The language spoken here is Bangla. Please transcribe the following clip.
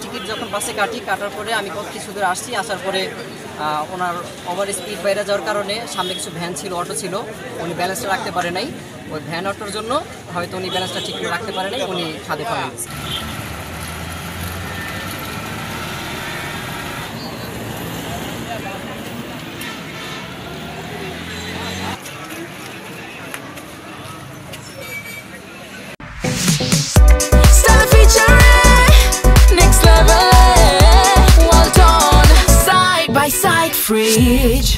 টিকিট যখন বাসে কাটার পরে আমি কিছু দূর আসছি, আসার পরে ওনার ওভার স্পিড বাইরে যাওয়ার কারণে সামনে কিছু ভ্যান ছিল, অটো ছিল, উনি ব্যালেন্সটা রাখতে পারে নাই। ওই ভ্যান অটোর জন্য হয়তো উনি ব্যালেন্সটা ঠিক করে রাখতে পারে নাই, উনি খাদে পড়ে গেছে। Side by side fridge.